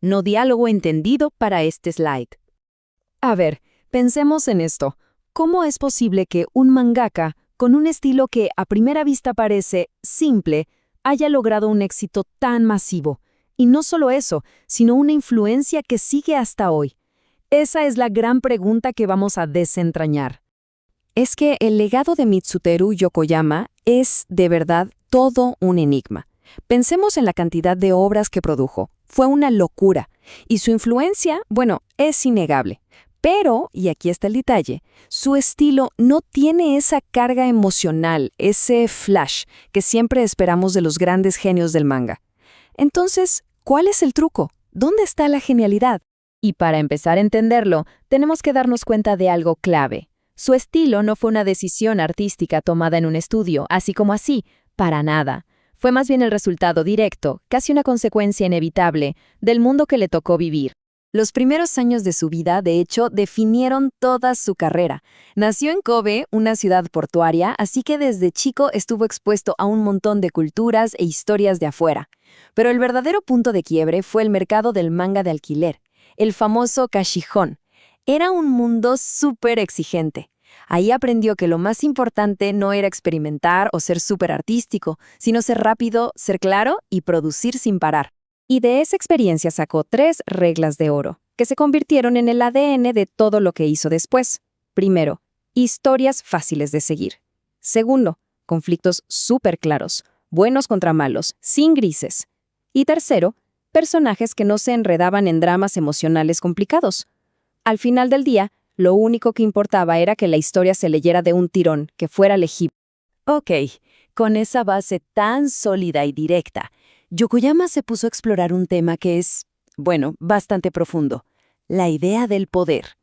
no diálogo entendido para este slide. A ver, pensemos en esto. ¿Cómo es posible que un mangaka, con un estilo que a primera vista parece simple, haya logrado un éxito tan masivo? Y no solo eso, sino una influencia que sigue hasta hoy. Esa es la gran pregunta que vamos a desentrañar. Es que el legado de Mitsuteru Yokoyama es, de verdad, todo un enigma. Pensemos en la cantidad de obras que produjo. Fue una locura. Y su influencia, bueno, es innegable. Pero, y aquí está el detalle, su estilo no tiene esa carga emocional, ese flash que siempre esperamos de los grandes genios del manga. Entonces, ¿cuál es el truco? ¿Dónde está la genialidad? Y para empezar a entenderlo, tenemos que darnos cuenta de algo clave. Su estilo no fue una decisión artística tomada en un estudio, así como así, para nada. Fue más bien el resultado directo, casi una consecuencia inevitable, del mundo que le tocó vivir. Los primeros años de su vida, de hecho, definieron toda su carrera. Nació en Kobe, una ciudad portuaria, así que desde chico estuvo expuesto a un montón de culturas e historias de afuera. Pero el verdadero punto de quiebre fue el mercado del manga de alquiler, el famoso Kashihon. Era un mundo súper exigente. Ahí aprendió que lo más importante no era experimentar o ser súper artístico, sino ser rápido, ser claro y producir sin parar. Y de esa experiencia sacó 3 reglas de oro, que se convirtieron en el ADN de todo lo que hizo después. Primero, historias fáciles de seguir. Segundo, conflictos súper claros, buenos contra malos, sin grises. Y tercero, personajes que no se enredaban en dramas emocionales complicados. Al final del día, lo único que importaba era que la historia se leyera de un tirón, que fuera legible. Ok, con esa base tan sólida y directa, Yokoyama se puso a explorar un tema que es, bueno, bastante profundo, la idea del poder.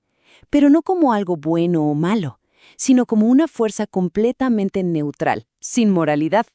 Pero no como algo bueno o malo, sino como una fuerza completamente neutral, sin moralidad.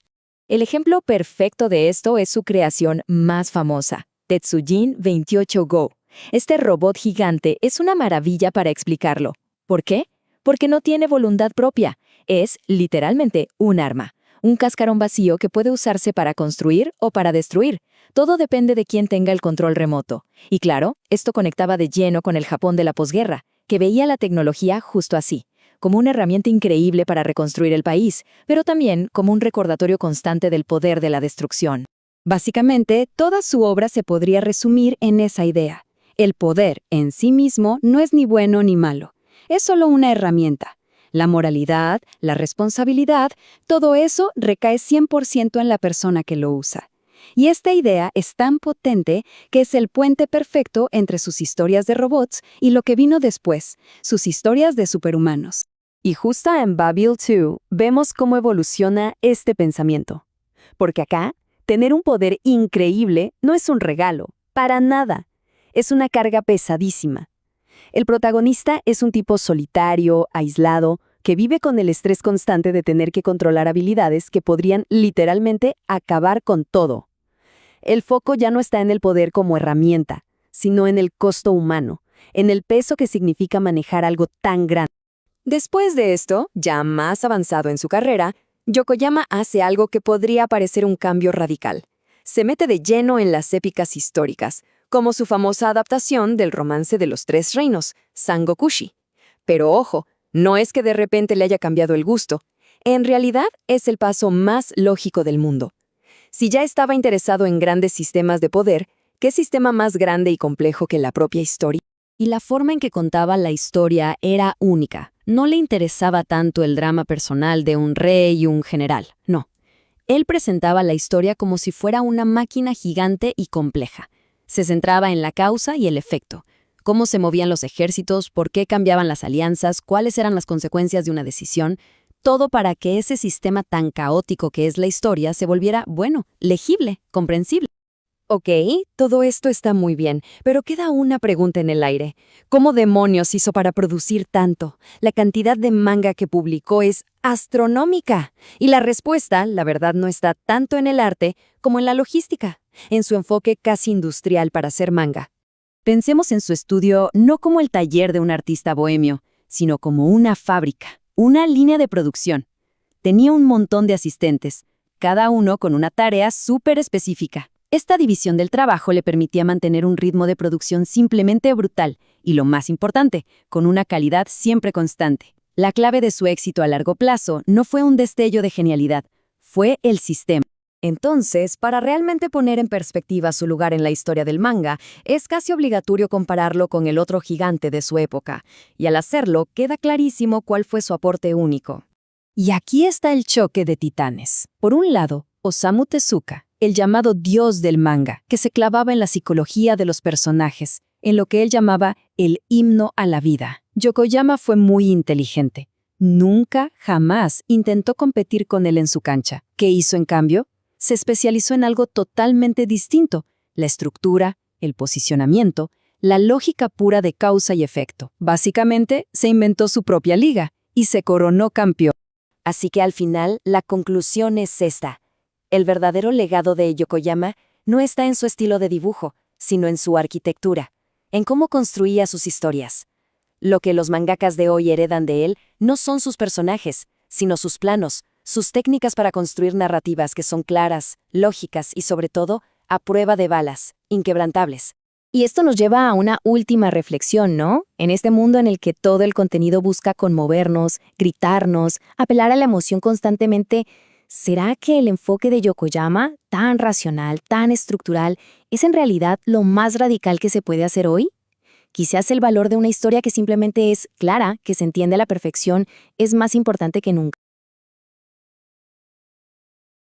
El ejemplo perfecto de esto es su creación más famosa, Tetsujin 28 Go. Este robot gigante es una maravilla para explicarlo. ¿Por qué? Porque no tiene voluntad propia. Es, literalmente, un arma. Un cascarón vacío que puede usarse para construir o para destruir. Todo depende de quién tenga el control remoto. Y claro, esto conectaba de lleno con el Japón de la posguerra, que veía la tecnología justo así, como una herramienta increíble para reconstruir el país, pero también como un recordatorio constante del poder de la destrucción. Básicamente, toda su obra se podría resumir en esa idea. El poder en sí mismo no es ni bueno ni malo. Es solo una herramienta. La moralidad, la responsabilidad, todo eso recae 100% en la persona que lo usa. Y esta idea es tan potente que es el puente perfecto entre sus historias de robots y lo que vino después, sus historias de superhumanos. Y justo en Babel 2 vemos cómo evoluciona este pensamiento. Porque acá, tener un poder increíble no es un regalo, para nada. Es una carga pesadísima. El protagonista es un tipo solitario, aislado, que vive con el estrés constante de tener que controlar habilidades que podrían literalmente acabar con todo. El foco ya no está en el poder como herramienta, sino en el costo humano, en el peso que significa manejar algo tan grande. Después de esto, ya más avanzado en su carrera, Yokoyama hace algo que podría parecer un cambio radical. Se mete de lleno en las épicas históricas, como su famosa adaptación del romance de los 3 reinos, Sangokushi. Pero ojo, no es que de repente le haya cambiado el gusto. En realidad, es el paso más lógico del mundo. Si ya estaba interesado en grandes sistemas de poder, ¿qué sistema más grande y complejo que la propia historia? Y la forma en que contaba la historia era única. No le interesaba tanto el drama personal de un rey y un general, no. Él presentaba la historia como si fuera una máquina gigante y compleja. Se centraba en la causa y el efecto. Cómo se movían los ejércitos, por qué cambiaban las alianzas, cuáles eran las consecuencias de una decisión. Todo para que ese sistema tan caótico que es la historia se volviera, bueno, legible, comprensible. Ok, todo esto está muy bien, pero queda una pregunta en el aire. ¿Cómo demonios hizo para producir tanto? La cantidad de manga que publicó es astronómica. Y la respuesta, la verdad, no está tanto en el arte como en la logística, en su enfoque casi industrial para hacer manga. Pensemos en su estudio no como el taller de un artista bohemio, sino como una fábrica, una línea de producción. Tenía un montón de asistentes, cada uno con una tarea súper específica. Esta división del trabajo le permitía mantener un ritmo de producción simplemente brutal y, lo más importante, con una calidad siempre constante. La clave de su éxito a largo plazo no fue un destello de genialidad, fue el sistema. Entonces, para realmente poner en perspectiva su lugar en la historia del manga, es casi obligatorio compararlo con el otro gigante de su época, y al hacerlo queda clarísimo cuál fue su aporte único. Y aquí está el choque de titanes. Por un lado, Osamu Tezuka, el llamado dios del manga, que se clavaba en la psicología de los personajes, en lo que él llamaba el himno a la vida. Yokoyama fue muy inteligente. Nunca, jamás intentó competir con él en su cancha. ¿Qué hizo en cambio? Se especializó en algo totalmente distinto: la estructura, el posicionamiento, la lógica pura de causa y efecto. Básicamente, se inventó su propia liga y se coronó campeón. Así que al final, la conclusión es esta. El verdadero legado de Yokoyama no está en su estilo de dibujo, sino en su arquitectura, en cómo construía sus historias. Lo que los mangakas de hoy heredan de él no son sus personajes, sino sus planos, sus técnicas para construir narrativas que son claras, lógicas y, sobre todo, a prueba de balas, inquebrantables. Y esto nos lleva a una última reflexión, ¿no? En este mundo en el que todo el contenido busca conmovernos, gritarnos, apelar a la emoción constantemente, ¿será que el enfoque de Yokoyama, tan racional, tan estructural, es en realidad lo más radical que se puede hacer hoy? Quizás el valor de una historia que simplemente es clara, que se entiende a la perfección, es más importante que nunca.